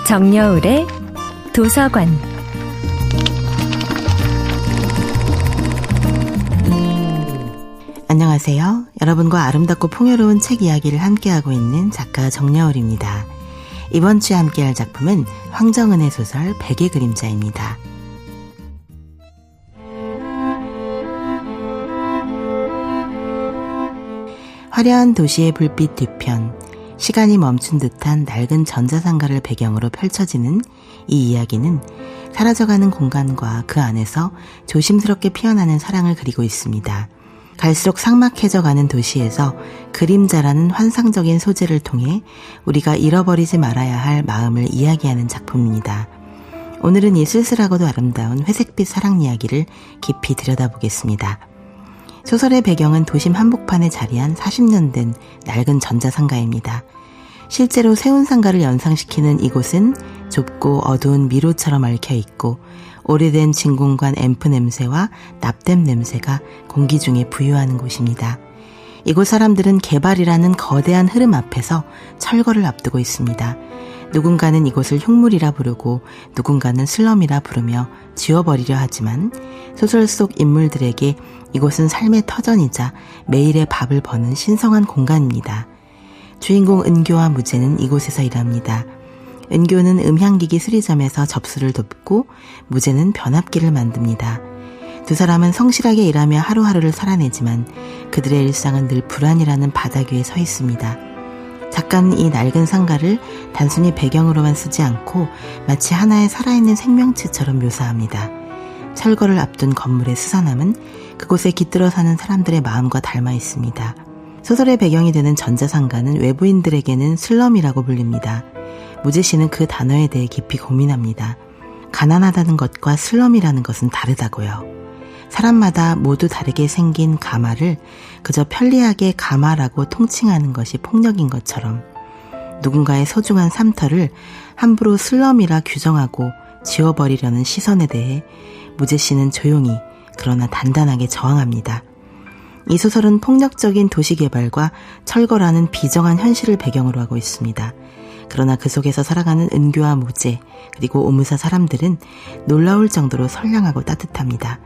정여울의 도서관. 안녕하세요. 여러분과 아름답고 풍요로운 책 이야기를 함께하고 있는 작가 정여울입니다. 이번 주에 함께할 작품은 황정은의 소설 백의 그림자입니다. 화려한 도시의 불빛 뒤편, 시간이 멈춘 듯한 낡은 전자상가를 배경으로 펼쳐지는 이 이야기는 사라져가는 공간과 그 안에서 조심스럽게 피어나는 사랑을 그리고 있습니다. 갈수록 삭막해져가는 도시에서 그림자라는 환상적인 소재를 통해 우리가 잃어버리지 말아야 할 마음을 이야기하는 작품입니다. 오늘은 이 쓸쓸하고도 아름다운 회색빛 사랑 이야기를 깊이 들여다보겠습니다. 소설의 배경은 도심 한복판에 자리한 40년 된 낡은 전자상가입니다. 실제로 세운 상가를 연상시키는 이곳은 좁고 어두운 미로처럼 얽혀있고 오래된 진공관 앰프 냄새와 납땜 냄새가 공기 중에 부유하는 곳입니다. 이곳 사람들은 개발이라는 거대한 흐름 앞에서 철거를 앞두고 있습니다. 누군가는 이곳을 흉물이라 부르고 누군가는 슬럼이라 부르며 지워버리려 하지만 소설 속 인물들에게 이곳은 삶의 터전이자 매일의 밥을 버는 신성한 공간입니다. 주인공 은교와 무제는 이곳에서 일합니다. 은교는 음향기기 수리점에서 접수를 돕고 무제는 변압기를 만듭니다. 두 사람은 성실하게 일하며 하루하루를 살아내지만 그들의 일상은 늘 불안이라는 바닥 위에 서 있습니다. 작가는 이 낡은 상가를 단순히 배경으로만 쓰지 않고 마치 하나의 살아있는 생명체처럼 묘사합니다. 철거를 앞둔 건물의 스산함은 그곳에 깃들어 사는 사람들의 마음과 닮아 있습니다. 소설의 배경이 되는 전자상가는 외부인들에게는 슬럼이라고 불립니다. 무제 씨는 그 단어에 대해 깊이 고민합니다. 가난하다는 것과 슬럼이라는 것은 다르다고요. 사람마다 모두 다르게 생긴 가마를 그저 편리하게 가마라고 통칭하는 것이 폭력인 것처럼 누군가의 소중한 삶터를 함부로 슬럼이라 규정하고 지워버리려는 시선에 대해 무제 씨는 조용히 그러나 단단하게 저항합니다. 이 소설은 폭력적인 도시개발과 철거라는 비정한 현실을 배경으로 하고 있습니다. 그러나 그 속에서 살아가는 은교와 무제 그리고 오무사 사람들은 놀라울 정도로 선량하고 따뜻합니다.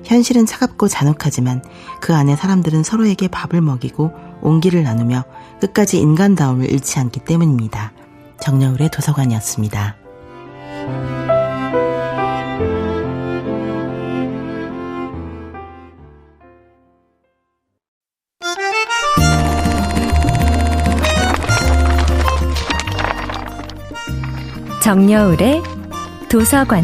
현실은 차갑고 잔혹하지만 그 안에 사람들은 서로에게 밥을 먹이고 온기를 나누며 끝까지 인간다움을 잃지 않기 때문입니다. 정여울의 도서관이었습니다. 정여울의 도서관.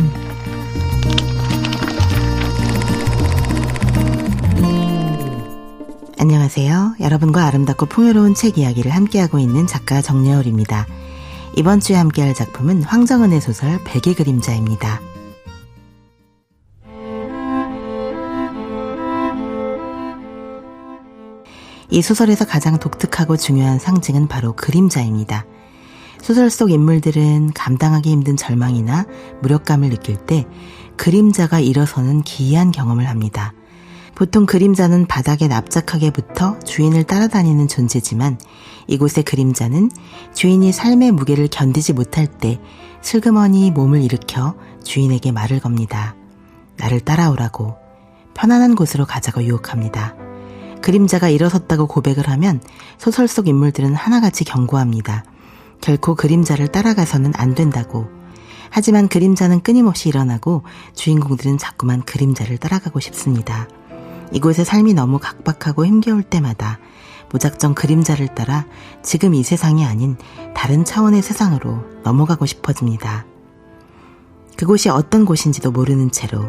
안녕하세요. 여러분과 아름답고 풍요로운 책 이야기를 함께하고 있는 작가 정여울입니다. 이번 주에 함께할 작품은 황정은의 소설 백의 그림자입니다. 이 소설에서 가장 독특하고 중요한 상징은 바로 그림자입니다. 소설 속 인물들은 감당하기 힘든 절망이나 무력감을 느낄 때 그림자가 일어서는 기이한 경험을 합니다. 보통 그림자는 바닥에 납작하게 붙어 주인을 따라다니는 존재지만 이곳의 그림자는 주인이 삶의 무게를 견디지 못할 때 슬그머니 몸을 일으켜 주인에게 말을 겁니다. 나를 따라오라고, 편안한 곳으로 가자고 유혹합니다. 그림자가 일어섰다고 고백을 하면 소설 속 인물들은 하나같이 경고합니다. 결코 그림자를 따라가서는 안 된다고. 하지만 그림자는 끊임없이 일어나고 주인공들은 자꾸만 그림자를 따라가고 싶습니다. 이곳의 삶이 너무 각박하고 힘겨울 때마다 무작정 그림자를 따라 지금 이 세상이 아닌 다른 차원의 세상으로 넘어가고 싶어집니다. 그곳이 어떤 곳인지도 모르는 채로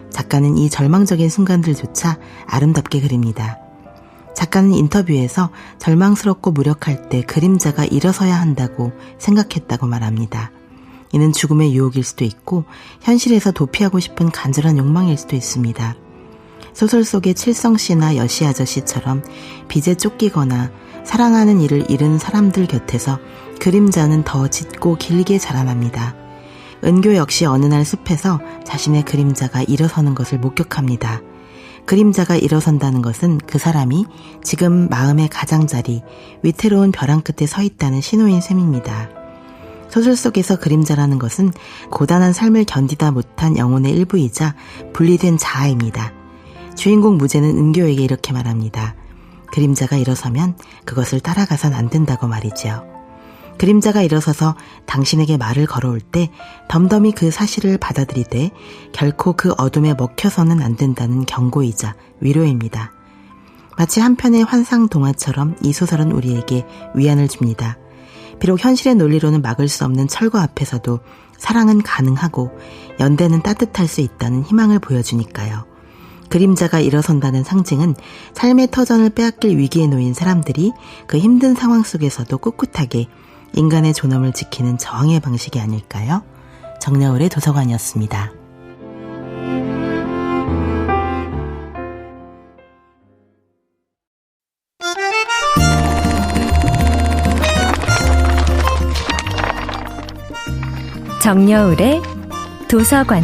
작가는 이 절망적인 순간들조차 아름답게 그립니다. 작가는 인터뷰에서 절망스럽고 무력할 때 그림자가 일어서야 한다고 생각했다고 말합니다. 이는 죽음의 유혹일 수도 있고 현실에서 도피하고 싶은 간절한 욕망일 수도 있습니다. 소설 속의 칠성씨나 여시 아저씨처럼 빚에 쫓기거나 사랑하는 이를 잃은 사람들 곁에서 그림자는 더 짙고 길게 자라납니다. 은교 역시 어느 날 숲에서 자신의 그림자가 일어서는 것을 목격합니다. 그림자가 일어선다는 것은 그 사람이 지금 마음의 가장자리, 위태로운 벼랑 끝에 서 있다는 신호인 셈입니다. 소설 속에서 그림자라는 것은 고단한 삶을 견디다 못한 영혼의 일부이자 분리된 자아입니다. 주인공 무제는 은교에게 이렇게 말합니다. 그림자가 일어서면 그것을 따라가선 안 된다고 말이지요. 그림자가 일어서서 당신에게 말을 걸어올 때 덤덤히 그 사실을 받아들이되 결코 그 어둠에 먹혀서는 안 된다는 경고이자 위로입니다. 마치 한편의 환상 동화처럼 이 소설은 우리에게 위안을 줍니다. 비록 현실의 논리로는 막을 수 없는 철거 앞에서도 사랑은 가능하고 연대는 따뜻할 수 있다는 희망을 보여주니까요. 그림자가 일어선다는 상징은 삶의 터전을 빼앗길 위기에 놓인 사람들이 그 힘든 상황 속에서도 꿋꿋하게 인간의 존엄을 지키는 저항의 방식이 아닐까요? 정여울의 도서관이었습니다. 정여울의 도서관.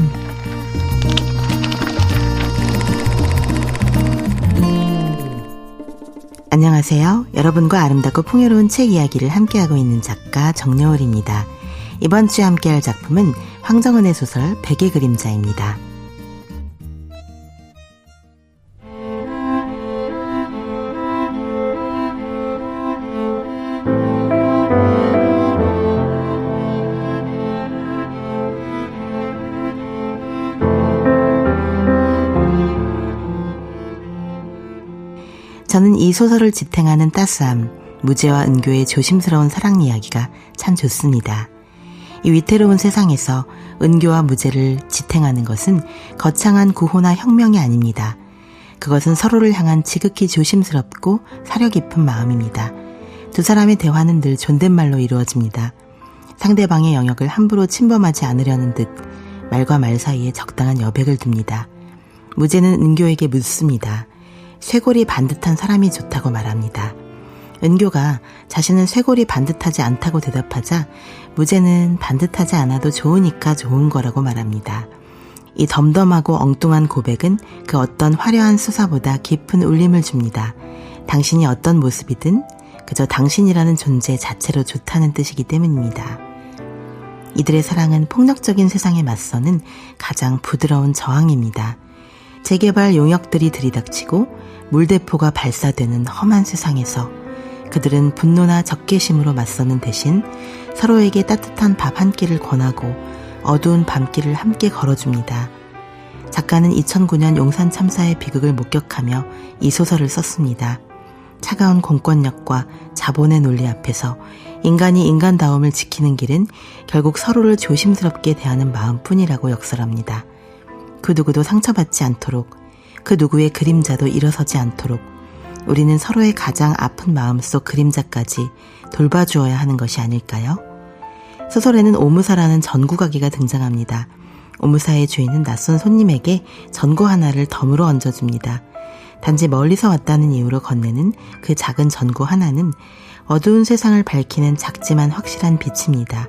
안녕하세요. 여러분과 아름답고 풍요로운 책 이야기를 함께하고 있는 작가 정여울입니다. 이번 주에 함께할 작품은 황정은의 소설 백의 그림자입니다. 저는 이 소설을 지탱하는 따스함, 무제와 은교의 조심스러운 사랑 이야기가 참 좋습니다. 이 위태로운 세상에서 은교와 무제를 지탱하는 것은 거창한 구호나 혁명이 아닙니다. 그것은 서로를 향한 지극히 조심스럽고 사려 깊은 마음입니다. 두 사람의 대화는 늘 존댓말로 이루어집니다. 상대방의 영역을 함부로 침범하지 않으려는 듯 말과 말 사이에 적당한 여백을 둡니다. 무제는 은교에게 묻습니다. 쇄골이 반듯한 사람이 좋다고 말합니다. 은교가 자신은 쇄골이 반듯하지 않다고 대답하자 무제는 반듯하지 않아도 좋으니까 좋은 거라고 말합니다. 이 덤덤하고 엉뚱한 고백은 그 어떤 화려한 수사보다 깊은 울림을 줍니다. 당신이 어떤 모습이든 그저 당신이라는 존재 자체로 좋다는 뜻이기 때문입니다. 이들의 사랑은 폭력적인 세상에 맞서는 가장 부드러운 저항입니다. 재개발 용역들이 들이닥치고 물대포가 발사되는 험한 세상에서 그들은 분노나 적개심으로 맞서는 대신 서로에게 따뜻한 밥 한 끼를 권하고 어두운 밤길을 함께 걸어줍니다. 작가는 2009년 용산 참사의 비극을 목격하며 이 소설을 썼습니다. 차가운 공권력과 자본의 논리 앞에서 인간이 인간다움을 지키는 길은 결국 서로를 조심스럽게 대하는 마음뿐이라고 역설합니다. 그 누구도 상처받지 않도록, 그 누구의 그림자도 일어서지 않도록 우리는 서로의 가장 아픈 마음속 그림자까지 돌봐주어야 하는 것이 아닐까요? 소설에는 오무사라는 전구가게가 등장합니다. 오무사의 주인은 낯선 손님에게 전구 하나를 덤으로 얹어줍니다. 단지 멀리서 왔다는 이유로 건네는 그 작은 전구 하나는 어두운 세상을 밝히는 작지만 확실한 빛입니다.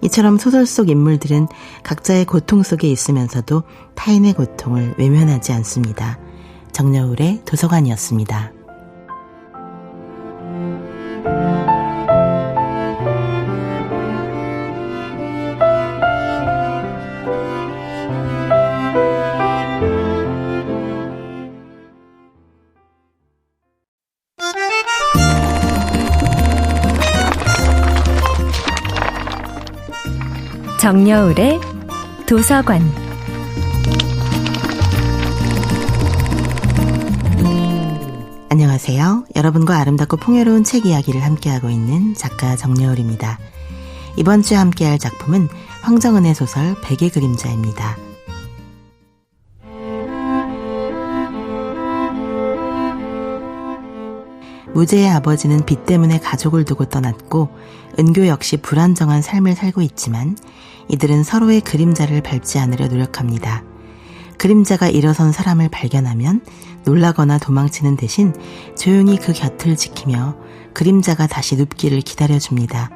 이처럼 소설 속 인물들은 각자의 고통 속에 있으면서도 타인의 고통을 외면하지 않습니다. 정여울의 도서관이었습니다. 정여울의 도서관. 안녕하세요. 여러분과 아름답고 풍요로운 책 이야기를 함께하고 있는 작가 정여울입니다. 이번 주에 함께할 작품은 황정은의 소설 백의 그림자입니다. 무제의 아버지는 빚 때문에 가족을 두고 떠났고 은교 역시 불안정한 삶을 살고 있지만 이들은 서로의 그림자를 밟지 않으려 노력합니다. 그림자가 일어선 사람을 발견하면 놀라거나 도망치는 대신 조용히 그 곁을 지키며 그림자가 다시 눕기를 기다려줍니다.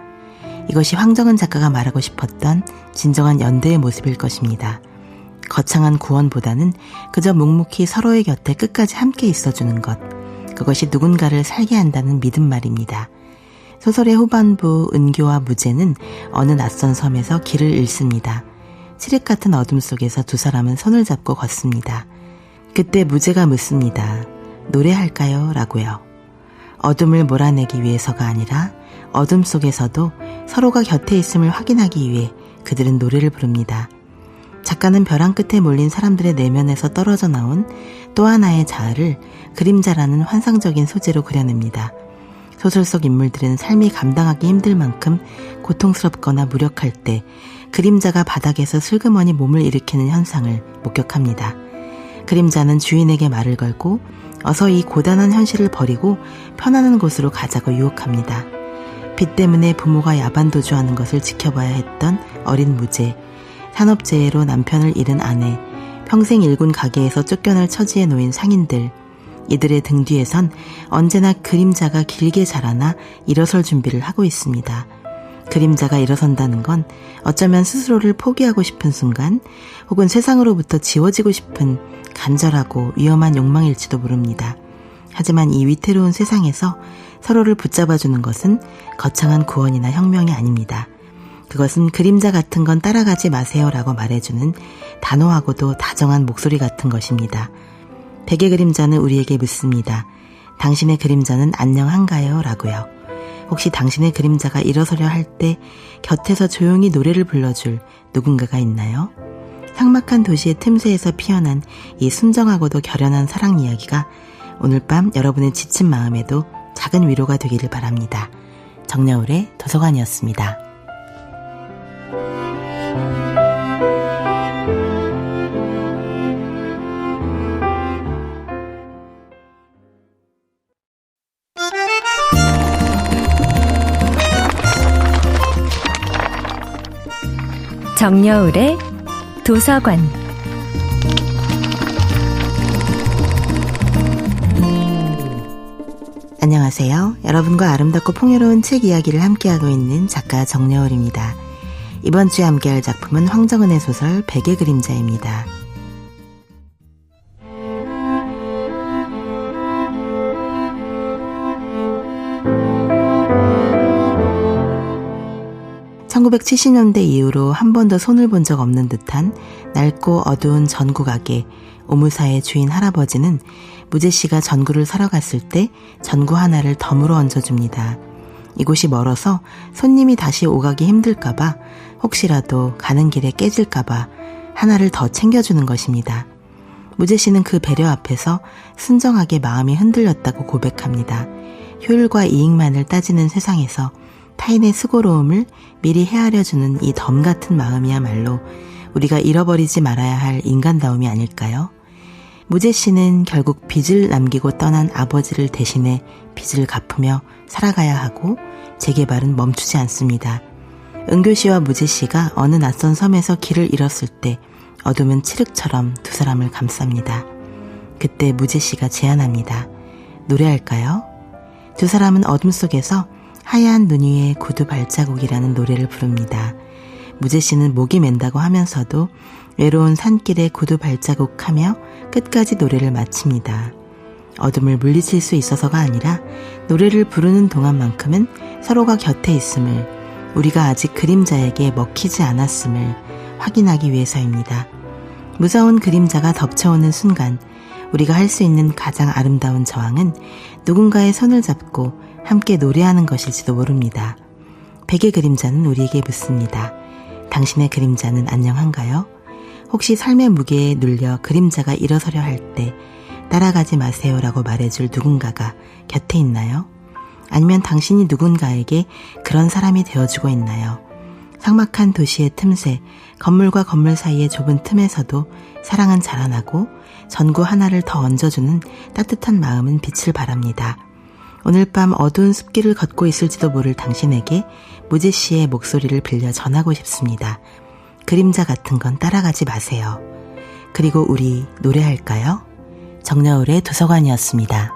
이것이 황정은 작가가 말하고 싶었던 진정한 연대의 모습일 것입니다. 거창한 구원보다는 그저 묵묵히 서로의 곁에 끝까지 함께 있어주는 것, 그것이 누군가를 살게 한다는 믿음 말입니다. 소설의 후반부 은교와 무제는 어느 낯선 섬에서 길을 잃습니다. 칠흑 같은 어둠 속에서 두 사람은 손을 잡고 걷습니다. 그때 무제가 묻습니다. 노래할까요? 라고요. 어둠을 몰아내기 위해서가 아니라 어둠 속에서도 서로가 곁에 있음을 확인하기 위해 그들은 노래를 부릅니다. 작가는 벼랑 끝에 몰린 사람들의 내면에서 떨어져 나온 또 하나의 자아를 그림자라는 환상적인 소재로 그려냅니다. 소설 속 인물들은 삶이 감당하기 힘들 만큼 고통스럽거나 무력할 때 그림자가 바닥에서 슬그머니 몸을 일으키는 현상을 목격합니다. 그림자는 주인에게 말을 걸고 어서 이 고단한 현실을 버리고 편안한 곳으로 가자고 유혹합니다. 빚 때문에 부모가 야반도주하는 것을 지켜봐야 했던 어린 무제, 산업재해로 남편을 잃은 아내, 평생 일군 가게에서 쫓겨날 처지에 놓인 상인들, 이들의 등 뒤에선 언제나 그림자가 길게 자라나 일어설 준비를 하고 있습니다. 그림자가 일어선다는 건 어쩌면 스스로를 포기하고 싶은 순간 혹은 세상으로부터 지워지고 싶은 간절하고 위험한 욕망일지도 모릅니다. 하지만 이 위태로운 세상에서 서로를 붙잡아주는 것은 거창한 구원이나 혁명이 아닙니다. 그것은 그림자 같은 건 따라가지 마세요라고 말해주는 단호하고도 다정한 목소리 같은 것입니다. 백의 그림자는 우리에게 묻습니다. 당신의 그림자는 안녕한가요? 라고요. 혹시 당신의 그림자가 일어서려 할 때 곁에서 조용히 노래를 불러줄 누군가가 있나요? 삭막한 도시의 틈새에서 피어난 이 순정하고도 결연한 사랑 이야기가 오늘 밤 여러분의 지친 마음에도 작은 위로가 되기를 바랍니다. 정여울의 도서관이었습니다. 정여울의 도서관. 안녕하세요. 여러분과 아름답고 풍요로운 책 이야기를 함께하고 있는 작가 정여울입니다. 이번 주에 함께할 작품은 황정은의 소설 백의 그림자입니다. (1970년대) 이후로 한 번도 손을 본 적 없는 듯한 낡고 어두운 전구 가게 오무사의 주인 할아버지는 무제씨가 전구를 사러 갔을 때 전구 하나를 덤으로 얹어줍니다. 이곳이 멀어서 손님이 다시 오가기 힘들까봐, 혹시라도 가는 길에 깨질까봐 하나를 더 챙겨주는 것입니다. 무제씨는 그 배려 앞에서 순정하게 마음이 흔들렸다고 고백합니다. 효율과 이익만을 따지는 세상에서 타인의 수고로움을 미리 헤아려주는 이 덤 같은 마음이야말로 우리가 잃어버리지 말아야 할 인간다움이 아닐까요? 무제씨는 결국 빚을 남기고 떠난 아버지를 대신해 빚을 갚으며 살아가야 하고 재개발은 멈추지 않습니다. 은교씨와 무제씨가 어느 낯선 섬에서 길을 잃었을 때 어둠은 칠흑처럼 두 사람을 감쌉니다. 그때 무제씨가 제안합니다. 노래할까요? 두 사람은 어둠 속에서 하얀 눈 위에 구두 발자국이라는 노래를 부릅니다. 무제씨는 목이 맨다고 하면서도 외로운 산길에 구두 발자국 하며 끝까지 노래를 마칩니다. 어둠을 물리칠 수 있어서가 아니라 노래를 부르는 동안만큼은 서로가 곁에 있음을, 우리가 아직 그림자에게 먹히지 않았음을 확인하기 위해서입니다. 무서운 그림자가 덮쳐오는 순간 우리가 할 수 있는 가장 아름다운 저항은 누군가의 손을 잡고 함께 노래하는 것일지도 모릅니다. 백의 그림자는 우리에게 묻습니다. 당신의 그림자는 안녕한가요? 혹시 삶의 무게에 눌려 그림자가 일어서려 할 때 따라가지 마세요라고 말해줄 누군가가 곁에 있나요? 아니면 당신이 누군가에게 그런 사람이 되어주고 있나요? 삭막한 도시의 틈새, 건물과 건물 사이의 좁은 틈에서도 사랑은 자라나고 전구 하나를 더 얹어주는 따뜻한 마음은 빛을 발합니다. 오늘 밤 어두운 숲길을 걷고 있을지도 모를 당신에게 무제씨의 목소리를 빌려 전하고 싶습니다. 그림자 같은 건 따라가지 마세요. 그리고 우리 노래할까요? 정여울의 도서관이었습니다.